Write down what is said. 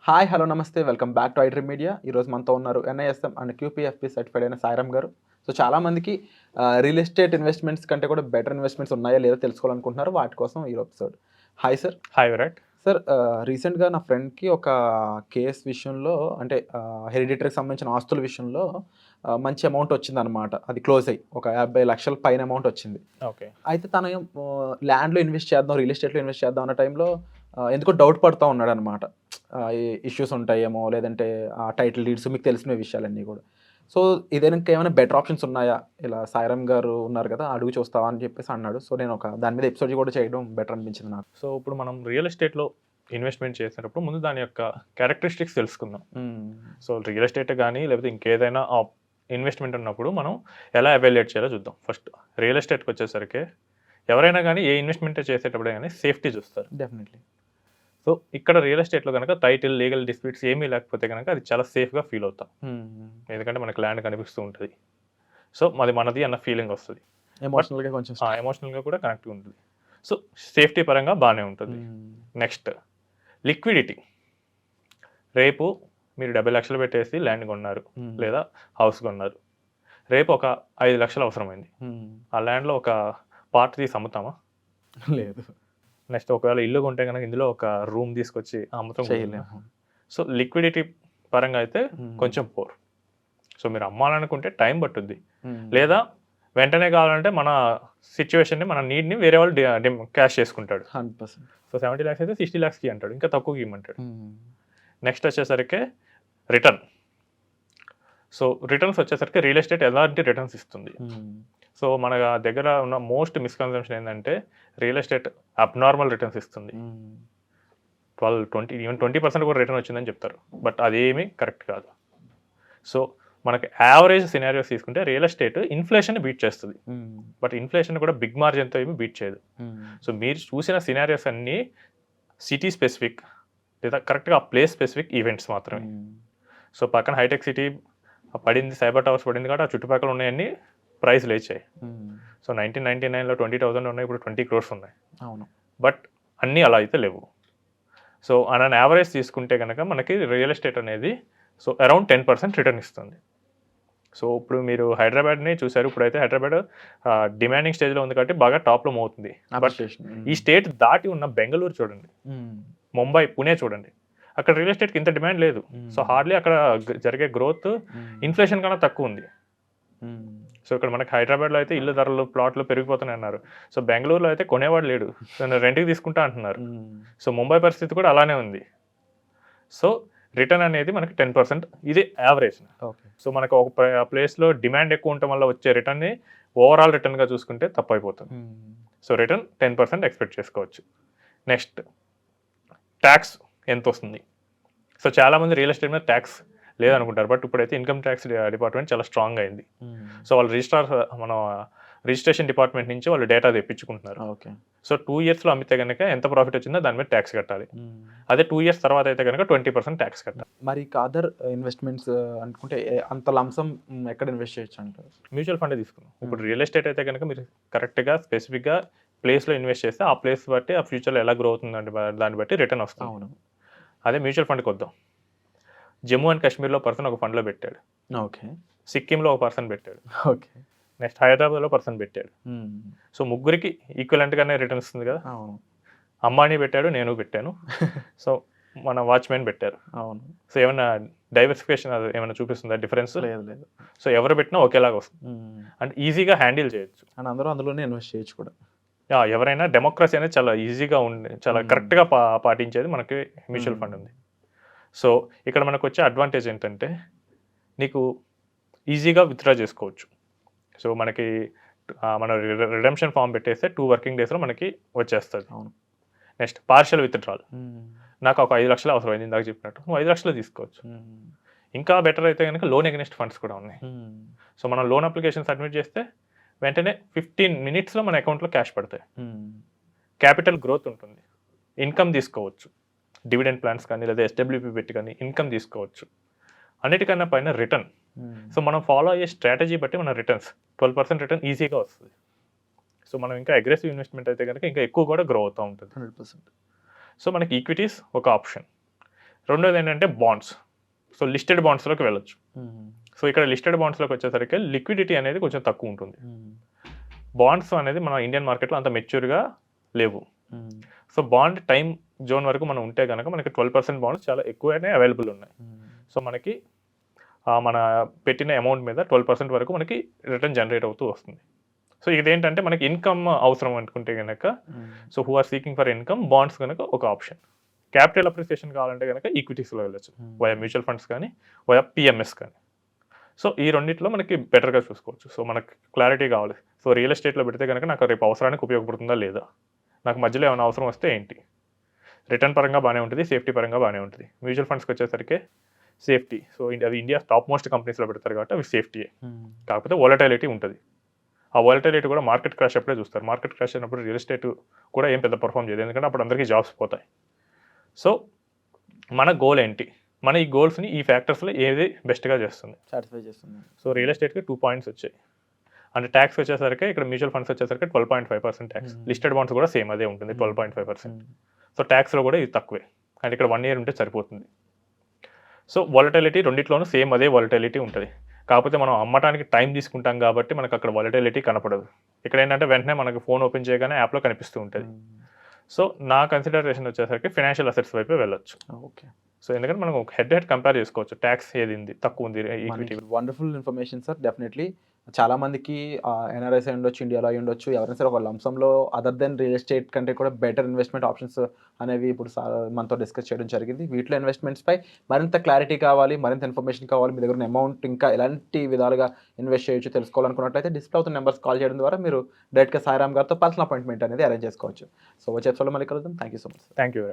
Hi hello నమస్తే welcome back to iDream media. ఈరోజు మనతో ఉన్నారు ఎన్ఐఎస్ఎం అండ్ క్యూపీఎఫ్పి సర్టిఫైడ్ అయిన సాయిరామ్ గారు. సో చాలామందికి రియల్ ఎస్టేట్ ఇన్వెస్ట్మెంట్స్ కంటే కూడా బెటర్ ఇన్వెస్ట్మెంట్స్ ఉన్నాయా లేదో తెలుసుకోవాలనుకుంటున్నారు. వాటి కోసం ఈ episode. Hi sir. Hi Virat. Sir, రీసెంట్గా నా ఫ్రెండ్కి ఒక కేస్ విషయంలో అంటే హెరిడిటరీకి సంబంధించిన ఆస్తుల విషయంలో మంచి అమౌంట్ వచ్చిందనమాట. అది క్లోజ్ అయ్యి ఒక 50 లక్షల పైన అమౌంట్ వచ్చింది. ఓకే. అయితే తన ల్యాండ్లో ఇన్వెస్ట్ చేద్దాం, రియల్ ఎస్టేట్లో ఇన్వెస్ట్ చేద్దాం అన్న టైంలో ఎందుకో డౌట్ పడుతూ ఉన్నాడు అనమాట. ఇష్యూస్ ఉంటాయేమో, లేదంటే ఆ టైటిల్ డీడ్స్ మీకు తెలిసిన విషయాలన్నీ కూడా. సో ఇదే ఇంకా ఏమైనా బెటర్ ఆప్షన్స్ ఉన్నాయా, ఇలా సాయిరామ్ గారు ఉన్నారు కదా అడుగు చూస్తావా అని చెప్పేసి అన్నాడు. సో నేను ఒక దాని మీద ఎపిసోడ్ కూడా చేయడం బెటర్ అనిపించింది నాకు. సో ఇప్పుడు మనం రియల్ ఎస్టేట్లో ఇన్వెస్ట్మెంట్ చేసేటప్పుడు ముందు దాని యొక్క క్యారెక్టరిస్టిక్స్ తెలుసుకుందాం. సో రియల్ ఎస్టేట్ కానీ లేకపోతే ఇంకేదైనా ఇన్వెస్ట్మెంట్ ఉన్నప్పుడు మనం ఎలా ఎవాల్యుయేట్ చేయాలో చూద్దాం. ఫస్ట్ రియల్ ఎస్టేట్కి వచ్చేసరికి ఎవరైనా కానీ ఏ ఇన్వెస్ట్మెంట్ చేసేటప్పుడు కానీ సేఫ్టీ చూస్తారు. డెఫినెట్లీ. సో ఇక్కడ రియల్ ఎస్టేట్లో కనుక టైటిల్, లీగల్ డిస్ప్యూట్స్ ఏమీ లేకపోతే కనుక అది చాలా సేఫ్గా ఫీల్ అవుతాం. ఎందుకంటే మనకి ల్యాండ్ కనిపిస్తూ ఉంటుంది. సో అది మనది అన్న ఫీలింగ్ వస్తుంది. ఎమోషనల్గా కొంచెం ఎమోషనల్గా కూడా కనెక్ట్గా ఉంటుంది. సో సేఫ్టీ పరంగా బాగానే ఉంటుంది. Next liquidity. రేపు మీరు 70 లక్షలు పెట్టేసి ల్యాండ్ కొన్నారు లేదా హౌస్ కొన్నారు. రేపు ఒక 5 లక్షలు అవసరమైంది. ఆ ల్యాండ్లో ఒక పార్ట్ తీసి అమ్ముతామా? లేదు. నెక్స్ట్ ఒకవేళ ఇల్లు కొంటే కనుక ఇందులో ఒక రూమ్ తీసుకొచ్చి అమ్ముతాం. చేయలేము. సో లిక్విడిటీ పరంగా అయితే కొంచెం పోర్. సో మీరు అమ్మాలనుకుంటే టైం పట్టుద్ది, లేదా వెంటనే కావాలంటే మన సిచ్యువేషన్ని, మన నీడ్ని వేరే వాళ్ళు క్యాష్ చేసుకుంటాడు. 100%. సో 70 లాక్స్ అయితే 60 లాక్స్కి అంటాడు, ఇంకా తక్కువకి ఇవ్వమంటాడు. నెక్స్ట్ వచ్చేసరికి రిటర్న్. సో రిటర్న్స్ వచ్చేసరికి రియల్ ఎస్టేట్ ఎలాంటి రిటర్న్స్ ఇస్తుంది? సో మన దగ్గర ఉన్న మోస్ట్ మిస్కన్సెప్షన్ ఏంటంటే రియల్ ఎస్టేట్ అబ్నార్మల్ రిటర్న్స్ ఇస్తుంది. 12, 20, ఈవెన్ 20% కూడా రిటర్న్ వచ్చిందని చెప్తారు. బట్ అదేమీ కరెక్ట్ కాదు. సో మనకి యావరేజ్ సినారియోస్ తీసుకుంటే రియల్ ఎస్టేట్ ఇన్ఫ్లేషన్ బీట్ చేస్తుంది. బట్ ఇన్ఫ్లేషన్ కూడా బిగ్ మార్జిన్తో ఏమి బీట్ చేయదు. సో మీరు చూసిన సినారియోస్ అన్నీ సిటీ స్పెసిఫిక్ లేదా కరెక్ట్గా ఆ ప్లేస్ స్పెసిఫిక్ ఈవెంట్స్ మాత్రమే. సో పక్కన హైటెక్ సిటీ పడింది, సైబర్ టవర్స్ పడింది కాబట్టి ఆ చుట్టుపక్కల ఉన్నాయన్నీ ప్రైస్ లేచాయి. సో 1999లో 20,000 ఉన్నాయి, ఇప్పుడు 20 crores ఉన్నాయి. అవును. బట్ అన్నీ అలా అయితే లేవు. సో అన్ యావరేజ్ తీసుకుంటే కనుక మనకి రియల్ ఎస్టేట్ అనేది సో అరౌండ్ 10% రిటర్న్ ఇస్తుంది. సో ఇప్పుడు మీరు హైదరాబాద్ని చూసారు. ఇప్పుడైతే హైదరాబాద్ డిమాండింగ్ స్టేజ్లో ఉంది కాబట్టి బాగా టాప్లో మోగుతుంది. బట్ ఈ స్టేట్ దాటి ఉన్న బెంగళూరు చూడండి, ముంబై, పుణే చూడండి, అక్కడ రియల్ ఎస్టేట్కి ఇంత డిమాండ్ లేదు. సో హార్డ్లీ అక్కడ జరిగే గ్రోత్ ఇన్ఫ్లేషన్ కన్నా తక్కువ ఉంది. సో ఇక్కడ మనకి హైదరాబాద్లో అయితే ఇల్లు ధరలు, ప్లాట్లు పెరిగిపోతున్నాయి అన్నారు. సో బెంగళూరులో అయితే కొనేవాడు లేడు, రెంట్కి తీసుకుంటా అంటున్నారు. సో ముంబై పరిస్థితి కూడా అలానే ఉంది. సో రిటర్న్ అనేది మనకి 10%, ఇది యావరేజ్. సో మనకు ఒక ప్లేస్లో డిమాండ్ ఎక్కువ ఉండటం వల్ల వచ్చే రిటర్న్ని ఓవరాల్ రిటర్న్గా చూసుకుంటే తప్పు అయిపోతుంది. సో రిటర్న్ 10% ఎక్స్పెక్ట్ చేసుకోవచ్చు. నెక్స్ట్ ట్యాక్స్ ఎంత వస్తుంది? సో చాలామంది రియల్ ఎస్టేట్ మీద ట్యాక్స్ లేదనుకుంటారు. బట్ ఇప్పుడైతే ఇన్కమ్ ట్యాక్స్ డిపార్ట్మెంట్ చాలా స్ట్రాంగ్ అయింది. సో వాళ్ళు మన రిజిస్ట్రేషన్ డిపార్ట్మెంట్ నుంచి వాళ్ళు డేటా తెప్పించుకుంటున్నారు. సో 2 yearsలో అమ్మితే కనుక ఎంత ప్రాఫిట్ వచ్చిందో దాని మీద ట్యాక్స్ కట్టాలి. అదే 2 years తర్వాత అయితే కనుక 20% ట్యాక్స్ కట్టాలి. మరి అదర్ ఇన్వెస్ట్మెంట్స్ అనుకుంటే అంత లంసం ఎక్కడ ఇన్వెస్ట్ చేయొచ్చు అంటారు? మ్యూచువల్ ఫండ్ తీసుకున్నాం. ఇప్పుడు రియల్ ఎస్టేట్ అయితే కనుక మీరు కరెక్ట్గా స్పెసిఫిక్గా ప్లేస్లో ఇన్వెస్ట్ చేస్తే ఆ ప్లేస్ బట్టి ఆ ఫ్యూచర్లో ఎలా గ్రో అవుతుందంటే దాన్ని బట్టి రిటర్న్ వస్తుంది. అవును. అదే మ్యూచువల్ ఫండ్కి వద్దాం. జమ్మూ అండ్ కాశ్మీర్లో పర్సన్ ఒక ఫండ్లో పెట్టాడు. ఓకే. సిక్కింలో ఒక పర్సన్ పెట్టాడు. ఓకే. నెక్స్ట్ హైదరాబాద్లో పర్సన్ పెట్టాడు. సో ముగ్గురికి ఈక్వలెంట్గానే రిటర్న్ వస్తుంది కదా. అవును. అంబానీ పెట్టాడు, నేను పెట్టాను. సో మన వాచ్మెన్ పెట్టారు. అవును. సో ఏమైనా డైవర్సిఫికేషన్ ఏమైనా చూపిస్తుందా డిఫరెన్స్? లేదు. సో ఎవరు పెట్టినా ఒకేలాగా వస్తుంది అంటే ఈజీగా హ్యాండిల్ చేయొచ్చు. అండ్ అందరూ అందులోనే ఇన్వెస్ట్ చేయొచ్చు కూడా. ఎవరైనా డెమోక్రసీ అనేది చాలా ఈజీగా ఉండి చాలా కరెక్ట్గా పాటించేది మనకి మ్యూచువల్ ఫండ్ ఉంది. సో ఇక్కడ మనకు వచ్చే అడ్వాంటేజ్ ఏంటంటే నీకు ఈజీగా విత్డ్రా చేసుకోవచ్చు. సో మనకి మన రిడెంప్షన్ ఫామ్ పెట్టేస్తే 2 working daysలో మనకి వచ్చేస్తుంది. అవును. Next partial withdrawal. నాకు ఒక 5 లక్షలు అవసరమైంది ఇందాక చెప్పినట్టు, నువ్వు 5 లక్షలు తీసుకోవచ్చు. ఇంకా బెటర్ అయితే కనుక లోన్ ఎగనెస్ట్ ఫండ్స్ కూడా ఉన్నాయి. సో మనం లోన్ అప్లికేషన్ సబ్మిట్ చేస్తే వెంటనే 15 minutesలో మన అకౌంట్లో క్యాష్ పడతాయి. క్యాపిటల్ గ్రోత్ ఉంటుంది, ఇన్కమ్ తీసుకోవచ్చు, డివిడెండ్ ప్లాన్స్ కానీ లేదా ఎస్డబ్ల్యూపీ పెట్టి కానీ ఇన్కమ్ తీసుకోవచ్చు. అన్నిటికన్నా పైన రిటర్న్. సో మనం ఫాలో అయ్యే స్ట్రాటజీ బట్టి మన రిటర్న్స్ 12% రిటర్న్ ఈజీగా వస్తుంది. సో మనం ఇంకా అగ్రెసివ్ ఇన్వెస్ట్మెంట్ అయితే కనుక ఇంకా ఎక్కువ కూడా గ్రో అవుతూ ఉంటుంది. 100%. సో మనకి ఈక్విటీస్ ఒక ఆప్షన్. రెండోది ఏంటంటే బాండ్స్. సో లిస్టెడ్ బాండ్స్లోకి వెళ్ళొచ్చు. సో ఇక్కడ లిస్టెడ్ బాండ్స్లోకి వచ్చేసరికి లిక్విడిటీ అనేది కొంచెం తక్కువ ఉంటుంది. బాండ్స్ అనేది మన ఇండియన్ మార్కెట్లో అంత మెచ్యూర్గా లేవు. సో బాండ్ టైం జోన్ వరకు మనం ఉంటే కనుక మనకి 12% బాండ్స్ చాలా ఎక్కువనే అవైలబుల్ ఉన్నాయి. సో మనకి మన పెట్టిన అమౌంట్ మీద 12% వరకు మనకి రిటర్న్ జనరేట్ అవుతూ వస్తుంది. సో ఇదేంటంటే మనకి ఇన్కమ్ అవసరం అనుకుంటే కనుక so who are seeking for income bonds కనుక ఒక ఆప్షన్. క్యాపిటల్ అప్రిసియేషన్ కావాలంటే కనుక ఈక్విటీస్లో వెళ్ళచ్చు, వయా మ్యూచువల్ ఫండ్స్ కానీ వయా పిఎంఎస్ కానీ. సో ఈ రెండిట్లో మనకి బెటర్గా చూసుకోవచ్చు. సో మనకి క్లారిటీ కావాలి. సో రియల్ ఎస్టేట్లో పెడితే కనుక నాకు రేపు అవసరానికి ఉపయోగపడుతుందా లేదా, నాకు మధ్యలో ఏమైనా అవసరం వస్తే ఏంటి, రిటర్న్ పరంగా బాగానే ఉంటుంది, సేఫ్టీ పరంగా బాగానే ఉంటుంది. మ్యూచువల్ ఫండ్స్కి వచ్చేసరికి సేఫ్టీ. సో అవి ఇండియా టాప్ మోస్ట్ కంపెనీస్లో పెడతారు కాబట్టి అవి సేఫ్టీయే, కాకపోతే వాలటైలిటీ ఉంటుంది. ఆ వాలటైలిటీ కూడా మార్కెట్ క్రాష్ అప్పుడే చూస్తారు. మార్కెట్ క్రాష్ అయినప్పుడు రియల్ ఎస్టేట్ కూడా ఏం పెద్ద పర్ఫామ్ చేయదు, ఎందుకంటే అప్పుడు అందరికీ జాబ్స్ పోతాయి. సో మన గోల్ ఏంటి, మన ఈ గోల్స్ని ఈ ఫ్యాక్టర్స్లో ఏది బెస్ట్గా చేస్తుంది, సాటిస్ఫై చేస్తుంది. సో రియల్ ఎస్టేట్కి 2 పాయింట్స్ వచ్చాయి. అంటే ట్యాక్స్ వచ్చేసరికి ఇక్కడ మ్యూచువల్ ఫండ్స్ వచ్చేసరికి 12.5% ట్యాక్స్, లిస్టెడ్ బాండ్స్ కూడా సేమ్ అదే ఉంటుంది 12.5%. సో ట్యాక్స్లో కూడా ఇది తక్కువే, అంటే ఇక్కడ 1 ఇయర్ ఉంటే సరిపోతుంది. సో వాలటైలిటీ రెండిట్లోనూ సేమ్ అదే వాలటైలిటీ ఉంటుంది, కాకపోతే మనం అమ్మటానికి టైం తీసుకుంటాం కాబట్టి మనకు అక్కడ వాలటైలిటీ కనపడదు. ఇక్కడ ఏంటంటే వెంటనే మనకు ఫోన్ ఓపెన్ చేయగానే యాప్లో కనిపిస్తూ ఉంటుంది. సో నా కన్సిడరేషన్ వచ్చేసరికి ఫైనాన్షియల్ అసెట్స్ వైపే వెళ్ళొచ్చు. ఓకే. సో ఎందుకంటే మనం హెడ్ కంపేర్ చేసుకోవచ్చు, ట్యాక్స్ ఏది ఉంది తక్కువ ఉంది, equity. Wonderful information sir. Definitely చాలా మందికి ఎన్ఆర్ఐస్ అయి ఉండొచ్చు, ఇండియాలో అయి ఉండొచ్చు, ఎవరైనా సరే ఒక లంసంలో అదర్ దెన్ రియల్ ఎస్టేట్ కంటే కూడా బెటర్ ఇన్వెస్ట్మెంట్ ఆప్షన్స్ అనేవి ఇప్పుడు మనతో డిస్కస్ చేయడం జరిగింది. వీటిలో ఇన్వెస్ట్మెంట్స్పై మరింత క్లారిటీ కావాలి, మరింత ఇన్ఫర్మేషన్ కావాలి, మీ దగ్గర ఉన్న అమౌంట్ ఇంకా ఎలాంటి విధాలుగా ఇన్వెస్ట్ చేయొచ్చు తెలుసుకోవాలనుకున్నట్లయితే డిస్ప్లే అవుతున్న నెంబర్స్ కాల్ చేయడం ద్వారా మీరు డైరెక్ట్గా సాయిరామ్ గారితో పర్సనల్ అపాయింట్మెంట్ అనేది అరేంజ్ చేసుకోవచ్చు. సో వచ్చే ఎపిసోడ్లో మళ్ళీ కలుద్దాం. Thank you so much. Thank you.